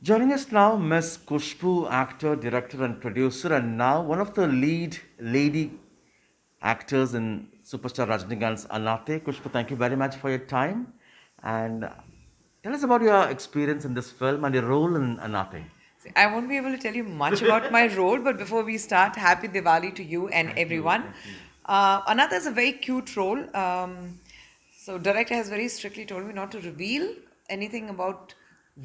Joining us now, Miss Khushbu, actor, director, and producer, and now one of the lead lady actors in superstar Rajinikanth's Annaatthe. Khushbu, thank you very much for your time. And tell us about your experience in this film and your role in Annaatthe. I won't be able to tell you much about my role, but before we start, happy Diwali to you and Thank you. everyone. Thank you. Another is a very cute role. So director has very strictly told me not to reveal anything about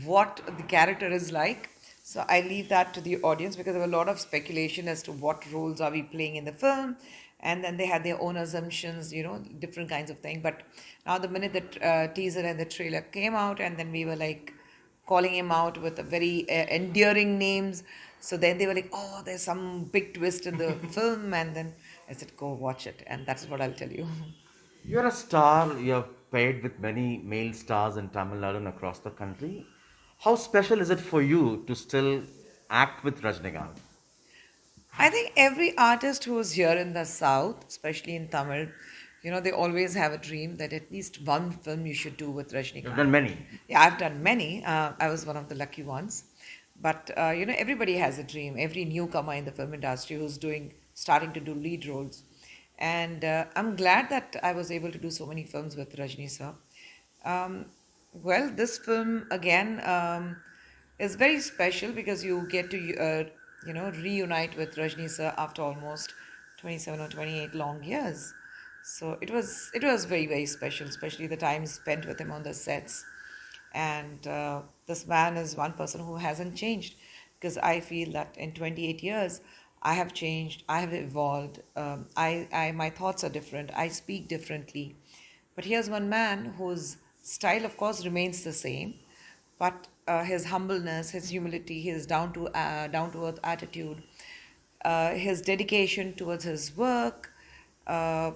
what the character is like. So I leave that to the audience because there were a lot of speculation as to what roles are we playing in the film, and then they had their own assumptions, different kinds of things. But now the minute the teaser and the trailer came out, and then we were like calling him out with a very endearing names. So then they were like, "Oh, there's some big twist in the film," and then I said, "Go watch it," and that's what I'll tell you. You're a star. You're paired with many male stars in Tamil Nadu and across the country. How special is it for you to still act with Rajinikanth? I think every artist who is here in the South, especially in Tamil, they always have a dream that at least one film you should do with You've Rajnikant. done many. Yeah, I've done many. I was one of the lucky ones. But, everybody has a dream. Every newcomer in the film industry who's starting to do lead roles. And I'm glad that I was able to do so many films with Rajni sir. Um, well, this film again is very special because you get to reunite with Rajni sir after almost 27 or 28 long years. So it was very very special, especially the time spent with him on the sets. And this man is one person who hasn't changed because I feel that in 28 years I have changed, I have evolved. My thoughts are different. I speak differently. But here's one man whose style, of course, remains the same, but his humbleness, his humility, his down to earth attitude, his dedication towards his work,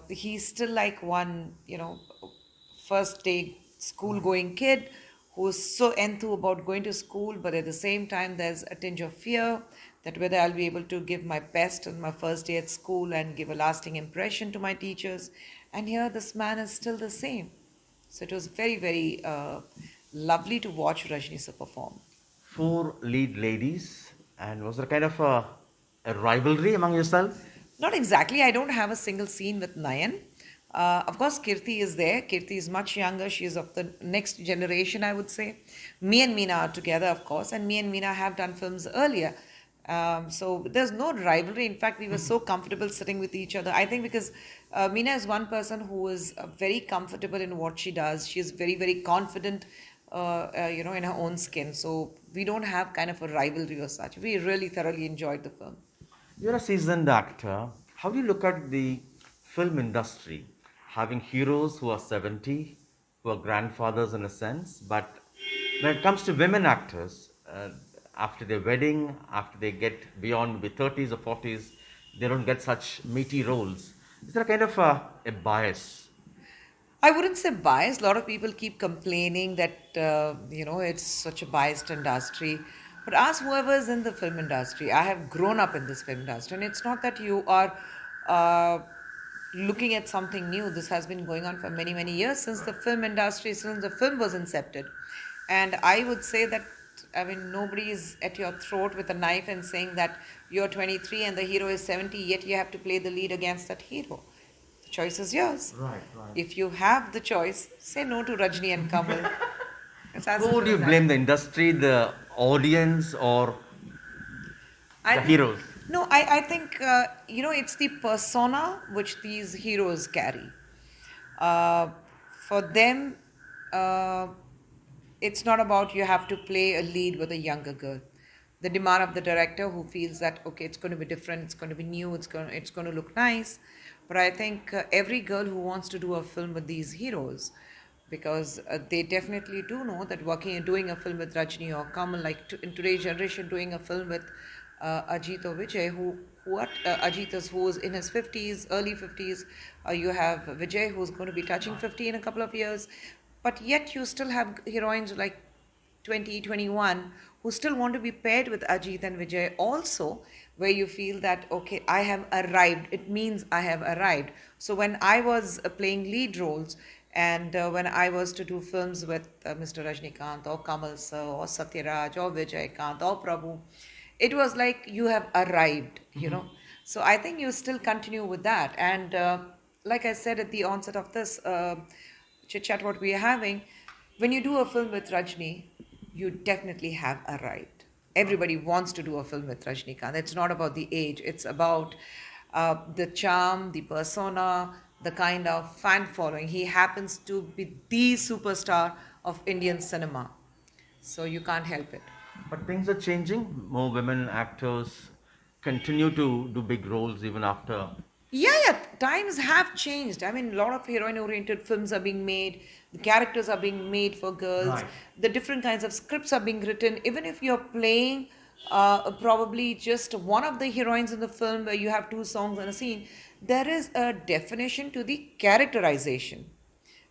he's still like one first day school going kid who's so enthused about going to school, but at the same time there's a tinge of fear that whether I'll be able to give my best on my first day at school and give a lasting impression to my teachers. And here this man is still the same. So it was very, very lovely to watch Rajni sir perform. Four lead ladies, and was there kind of a rivalry among yourselves? Not exactly. I don't have a single scene with Nayan. Of course, Keerthy is there. Keerthy is much younger. She is of the next generation, I would say. Me and Meena are together, of course, and me and Meena have done films earlier. So there's no rivalry. In fact, we were so comfortable sitting with each other. I think because Meena is one person who is very comfortable in what she does. She is very, very confident, in her own skin. So we don't have kind of a rivalry or such. We really thoroughly enjoyed the film. You're a seasoned actor. How do you look at the film industry? Having heroes who are 70, who are grandfathers in a sense, but when it comes to women actors, after their wedding, after they get beyond maybe 30s or 40s, they don't get such meaty roles. Is there a kind of a bias? I wouldn't say biased. A lot of people keep complaining that it's such a biased industry. But ask whoever is in the film industry. I have grown up in this film industry, and it's not that you are uh, looking at something new. This has been going on for many many years since the film industry, since the film was incepted. And I would say that I mean nobody is at your throat with a knife and saying that you're 23 and the hero is 70, yet you have to play the lead against that hero. The choice is yours. Right, right. If you have the choice, say no to Rajni and Kamal. It's as Who would simple you as that. blame, the industry, the audience, or I the think, heroes? no, I think, it's the persona which these heroes carry. Uh, for them, uh, it's not about you have to play a lead with a younger girl. The demand of the director who feels that okay, it's going to be different, it's going to be new, it's going to look nice. But I think every girl who wants to do a film with these heroes, because they definitely do know that doing a film with Rajni or Kamal, like in today's generation, doing a film with Ajit or Vijay, Ajit is who is in his 50s, early 50s. You have Vijay who's going to be touching 50 in a couple of years, but yet you still have heroines like 20, 21 who still want to be paired with Ajit and Vijay also, where you feel that, okay, I have arrived. It means I have arrived. So when I was playing lead roles, And when I was to do films with Mr. Rajinikanth or Kamal sir or Satyaraj or Vijay or Prabhu, it was like you have arrived, you know. So I think you still continue with that. And like I said at the onset of this chit chat, what we are having, when you do a film with Rajni, you definitely have arrived. Everybody wants to do a film with Rajnikant. It's not about the age, it's about the charm, the persona, the kind of fan following. He happens to be the superstar of Indian cinema. So you can't help it. But things are changing. More women actors continue to do big roles even after. Yeah, times have changed. I mean, a lot of heroine oriented films are being made, the characters are being made for girls, Right. the different kinds of scripts are being written. Even if you're playing probably just one of the heroines in the film where you have two songs and a scene, there is a definition to the characterization.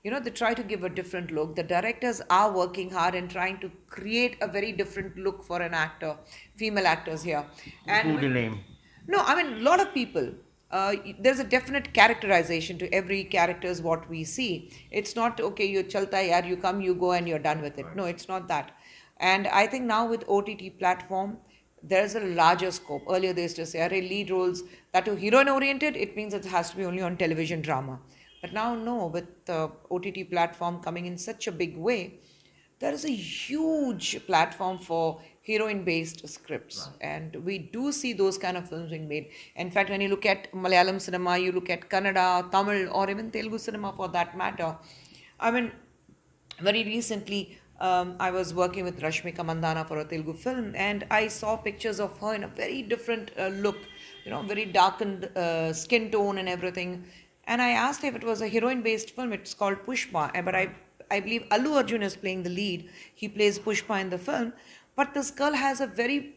You know, they try to give a different look. The directors are working hard and trying to create a very different look for an actor, female actors here. Who And do you name? no, I mean, a lot of people. There's a definite characterization to every character is what we see. It's not, okay, you chalta yaar, you come, you go, and you're done with it. No, it's not that. And I think now with OTT platform, there's a larger scope. Earlier they used to say, "Arey, lead roles that are heroine oriented, it means it has to be only on television drama." But now, no, with the OTT platform coming in such a big way, there is a huge platform for heroine based scripts, and we do see those kind of films being made. In fact, when you look at Malayalam cinema, you look at Kannada, Tamil, or even Telugu cinema for that matter. I mean, very recently I was working with Rashmika Mandana for a Telugu film, and I saw pictures of her in a very different look, you know, very darkened skin tone and everything. And I asked if it was a heroine based film. It's called Pushpa, but I believe Allu Arjun is playing the lead. He plays Pushpa in the film. But this girl has a very,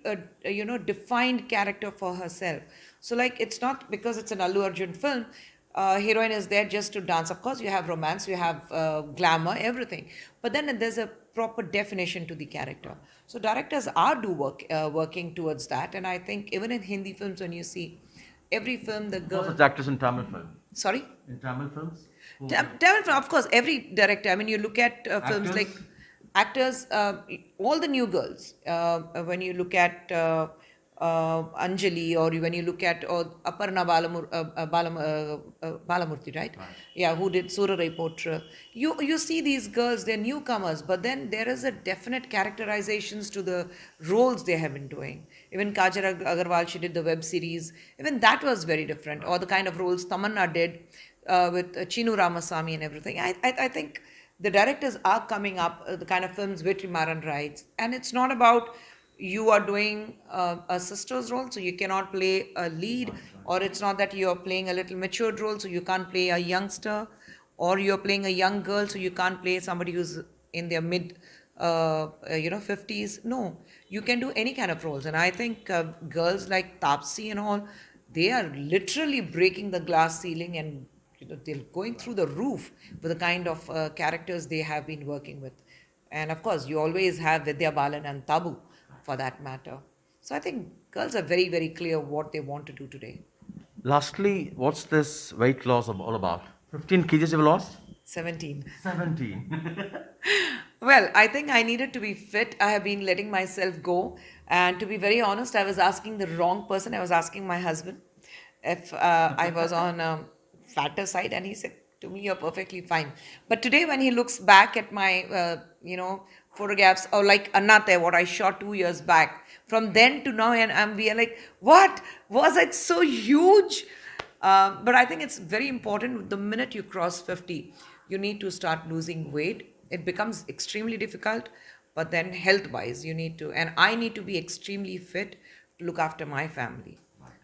defined character for herself. So, like, it's not because it's an Allu Arjun film, heroine is there just to dance. Of course, you have romance, you have glamour, everything. But then there's a proper definition to the character. So, directors are working towards that. And I think even in Hindi films, when you see every film, the Who girl. are such actors in Tamil film? Sorry? In Tamil films? Who- Tamil film, of course, every director. I mean, you look at films Actors? like actors, all the new girls. When you look at Anjali, or when you look at Aparna Balamurthy, right? Yeah, who did Surarai Potra. You see these girls, they're newcomers, but then there is a definite characterizations to the roles they have been doing. Even Kajal Agarwal, she did the web series. Even that was very different. Or the kind of roles Tamanna did with Chinu Ramasamy and everything. I think the directors are coming up, the kind of films Vetri Maran writes. And it's not about you are doing a sister's role, so you cannot play a lead, or it's not that you're playing a little matured role, so you can't play a youngster, or you're playing a young girl, so you can't play somebody who's in their mid 50s. No, you can do any kind of roles. And I think girls like Tapsi and all, they are literally breaking the glass ceiling, and they're going through the roof with the kind of characters they have been working with. And of course, you always have Vidya Balan and Tabu for that matter. So I think girls are very, very clear what they want to do today. Lastly, what's this weight loss all about? 15 kgs you've lost? 17. 17. Well, I think I needed to be fit. I have been letting myself go. And to be very honest, I was asking the wrong person. I was asking my husband if I was on a fatter side, and he said, to me, you're perfectly fine. But today, when he looks back at my, photographs, or like Annaatthe, what I shot 2 years back, from then to now, and we are like, what? Was it so huge? But I think it's very important. The minute you cross 50, you need to start losing weight. It becomes extremely difficult, but then health-wise, you need to, and I need to be extremely fit to look after my family.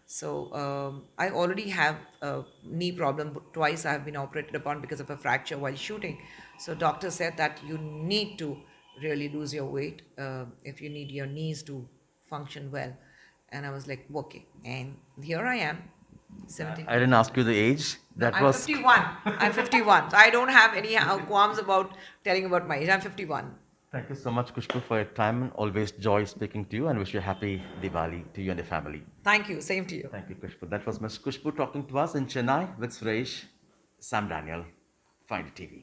So I already have a knee problem. Twice I have been operated upon because of a fracture while shooting. So doctor said that you need to really lose your weight if you need your knees to function well. And I was like, okay. And here I am, 17. I didn't ask you the age. That I'm was 51. I'm 51. So I don't have any qualms about telling about my age. I'm 51. Thank you so much, Khushbu, for your time. Always joy speaking to you, and wish you a happy Diwali to you and your family. Thank you. Same to you. Thank you, Khushbu. That was Ms. Khushbu talking to us in Chennai with Suresh, Sam Daniel, Find TV.